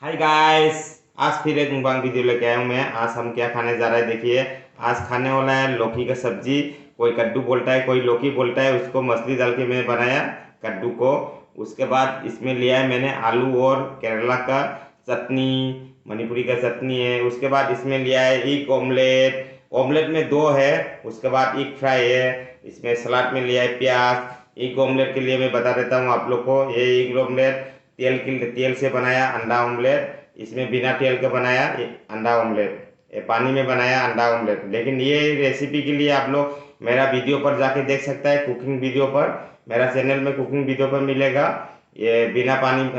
Hi guys. आज फिर एक मुकबांग वीडियो लेके आया हूँ मैं। आज हम क्या खाने जा रहे हैं देखिए। आज खाने वाला है लौकी का सब्जी। कोई कद्दू बोलता है, कोई लौकी बोलता है। उसको मछली डाल के मैंने बनाया कद्दू को। उसके बाद इसमें लिया है मैंने आलू और केरला का चटनी, मणिपुरी का चटनी है। उसके बाद इसमें लिया है एग ऑमलेट। ऑमलेट में दो है। उसके बाद एग फ्राई है। इसमें सलाद में लिया है प्याज। एग ऑमलेट के लिए मैं बता देता हूँ आप लोग को। ये एग ऑमलेट तेल से बनाया अंडा ऑमलेट। इसमें बिना तेल के बनाया अंडा ऑमलेट। ये पानी में बनाया अंडा ऑमलेट। लेकिन ये रेसिपी के लिए आप लोग मेरा वीडियो पर जाके देख सकता है, कुकिंग वीडियो पर। मेरा चैनल में कुकिंग वीडियो पर मिलेगा। ये बिना पानी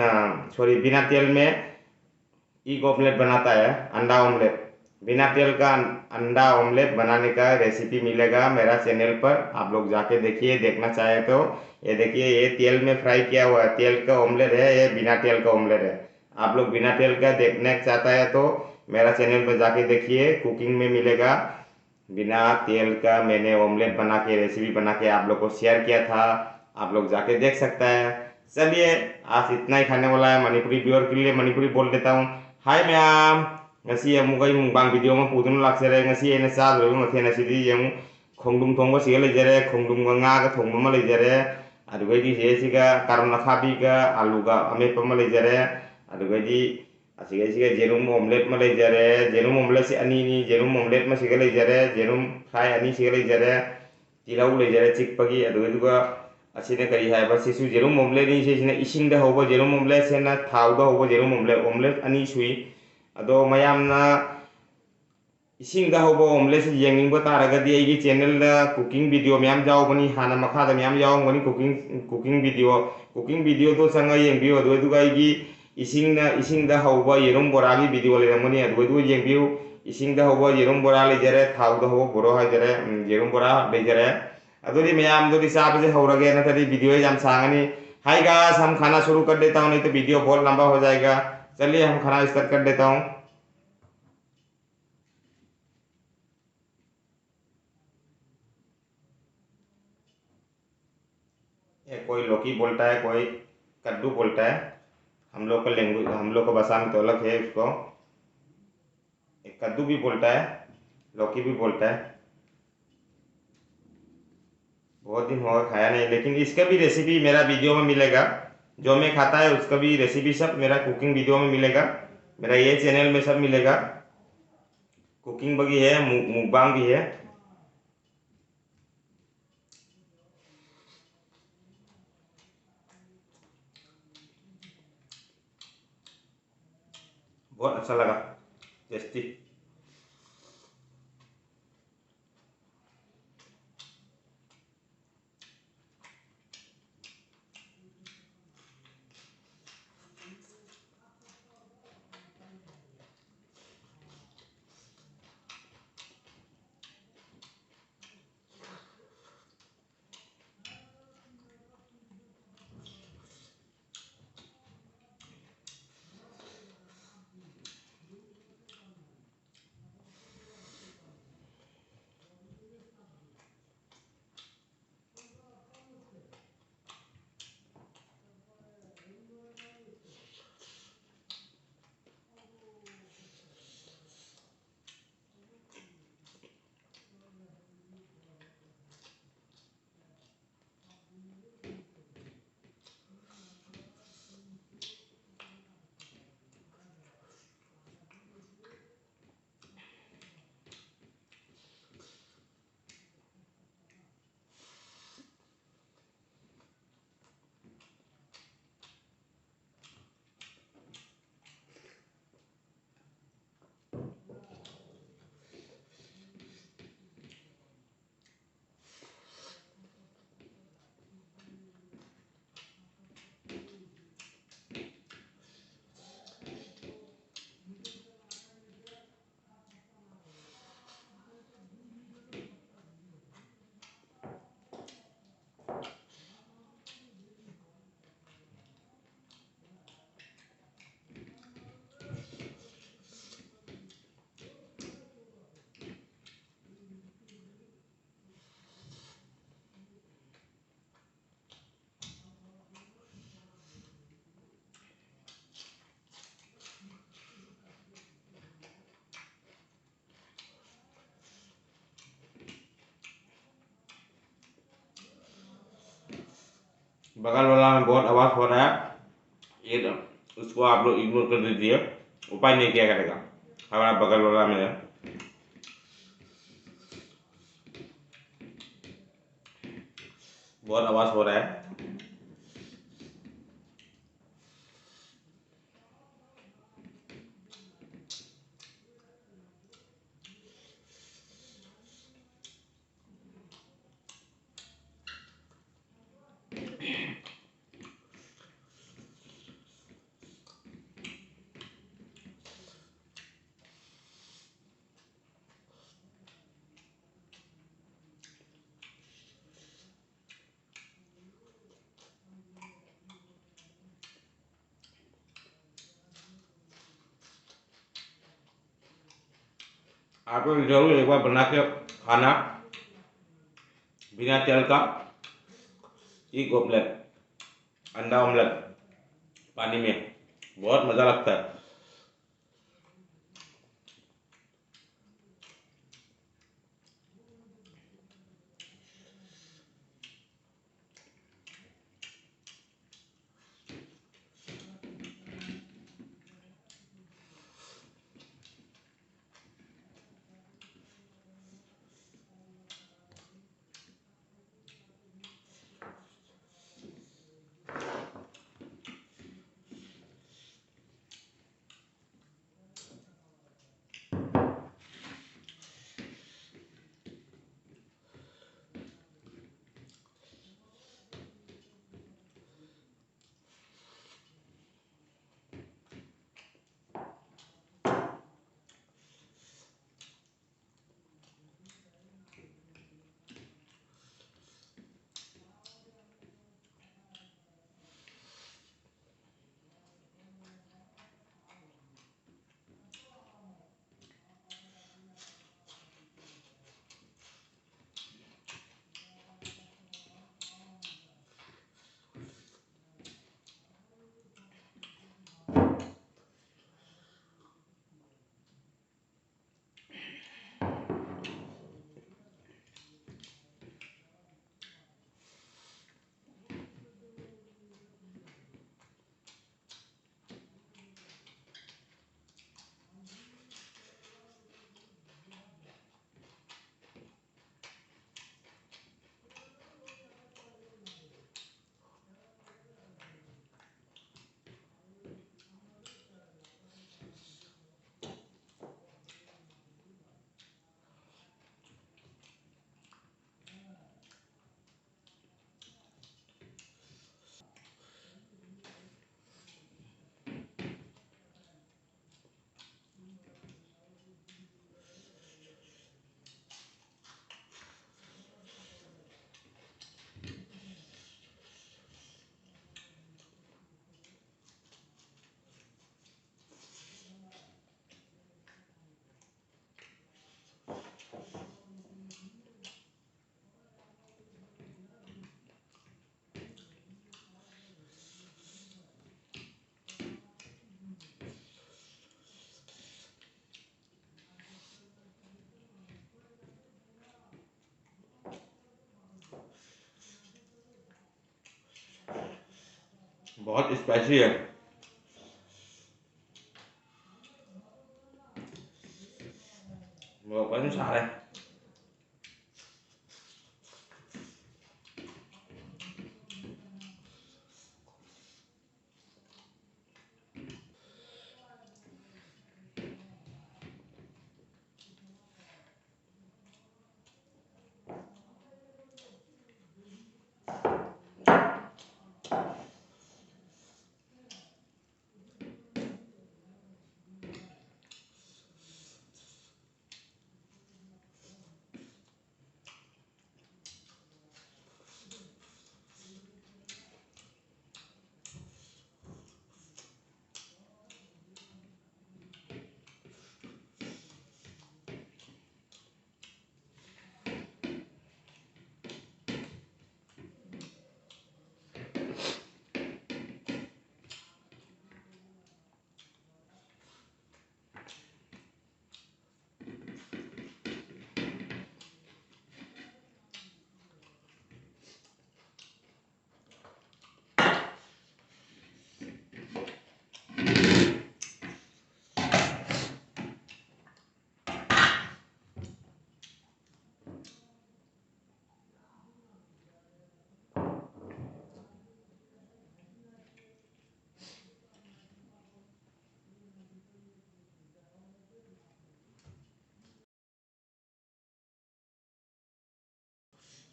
सॉरी बिना तेल में एग ऑमलेट बनाता है, अंडा ऑमलेट। बिना तेल का अंडा ऑमलेट बनाने का रेसिपी मिलेगा मेरा चैनल पर। आप लोग जाके देखिए, देखना चाहे तो। ये देखिए, ये तेल में फ्राई किया हुआ है, तेल का ऑमलेट है। ये बिना तेल का ऑमलेट है। आप लोग बिना तेल का देखना चाहता है तो मेरा चैनल पर जाके देखिए, कुकिंग में मिलेगा। बिना तेल का मैंने ऑमलेट बना के, रेसिपी बना के आप लोग को शेयर किया था। आप लोग जाके देख सकता है। चलिए, आज इतना ही खाने वाला है। मणिपुरी व्यूअर के लिए मणिपुरी बोल देता हूँ। Hai ma'am, ngasi yang muka yung bang video mo pudun laksere ngasi ene sa do mo thena sidi yung khongdum thongba siga le jere khongdum ga nga ga thongba ma le jere adu ga di je siga karna khabi ga alu ga ame pa ma le jere adu ga di siga jerum omelet ma le jere jerum omelet si ani ni jerum omelet ma siga le jere jerum fry ani siga le jere tilau le jere chik pagi adu ga asine kari hai ba sisu jerum omelet ni se sina ising da hoba jerum omelet se na thau da hoba jerum omelet ani sui ado mayam na ising da hoba omelet se yenging ba taraga di ai channel da cooking video mayam jaw bani hana makha da mayam jaw ngani cooking video to sanga yeng bio ado ga ai ising da hoba jerum bora gi video le ramani ado yeng bio ising da hoba jerum bora le jere thau da hoba boro ha jere jerum bora le jere अदोरी ma'am दो हिसाब से हो रहा ना तरी video जम सांगनी। Hi guys, हम खाना शुरू कर देता हूँ, नहीं तो वीडियो बहुत लंबा हो जाएगा। चलिए हम खाना स्टार्ट कर देता हूँ। कोई लौकी बोलता है, कोई कद्दू बोलता है। हम लोग का लैंग्वेज, हम लोग का भाषा में तो अलग है उसको। एक कद्दू भी बोलता है, लौकी भी बोलता है। बहुत दिन हो गया खाया नहीं, लेकिन इसका भी रेसिपी मेरा वीडियो में मिलेगा। जो मैं खाता है उसका भी रेसिपी सब मेरा कुकिंग वीडियो में मिलेगा। मेरा ये चैनल में सब मिलेगा। कुकिंग भी है, मुकबांग भी है। बहुत अच्छा लगा, टेस्टी। बगल वाला में बहुत आवाज़ हो रहा है, ये उसको आप लोग इग्नोर कर दीजिए, उपाय नहीं किया करेगा। हमारा बगल वाला में है, बहुत आवाज़ हो रहा है। आप लोग जरूर एक बार बना के खाना, बिना तेल का एग ऑमलेट, अंडा ऑमलेट पानी में, बहुत मज़ा लगता है। बहुत स्पाइसी है, वो कौन सा है।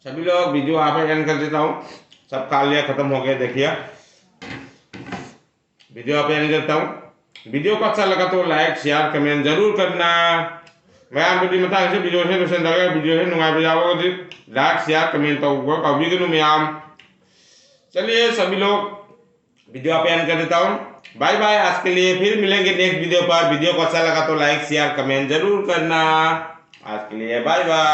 सभी लोग वीडियो आप एंड कर देता हूँ। सब खा लिया, खत्म हो गया। देखिए वीडियो आप एंड करता हूँ। वीडियो को अच्छा लगा तो लाइक शेयर कमेंट जरूर करना। मैं आपको बता वीडियो से पसंद आ गया, वीडियो से नुंगाई बजाओ लाइक शेयर कमेंट तो कभी के मैं चलिए सभी लोग वीडियो आप एंड कर देता हूँ। Bye bye. आज के लिए फिर मिलेंगे नेक्स्ट वीडियो पर। वीडियो को अच्छा लगा तो लाइक शेयर कमेंट जरूर करना। आज के लिए बाय बाय।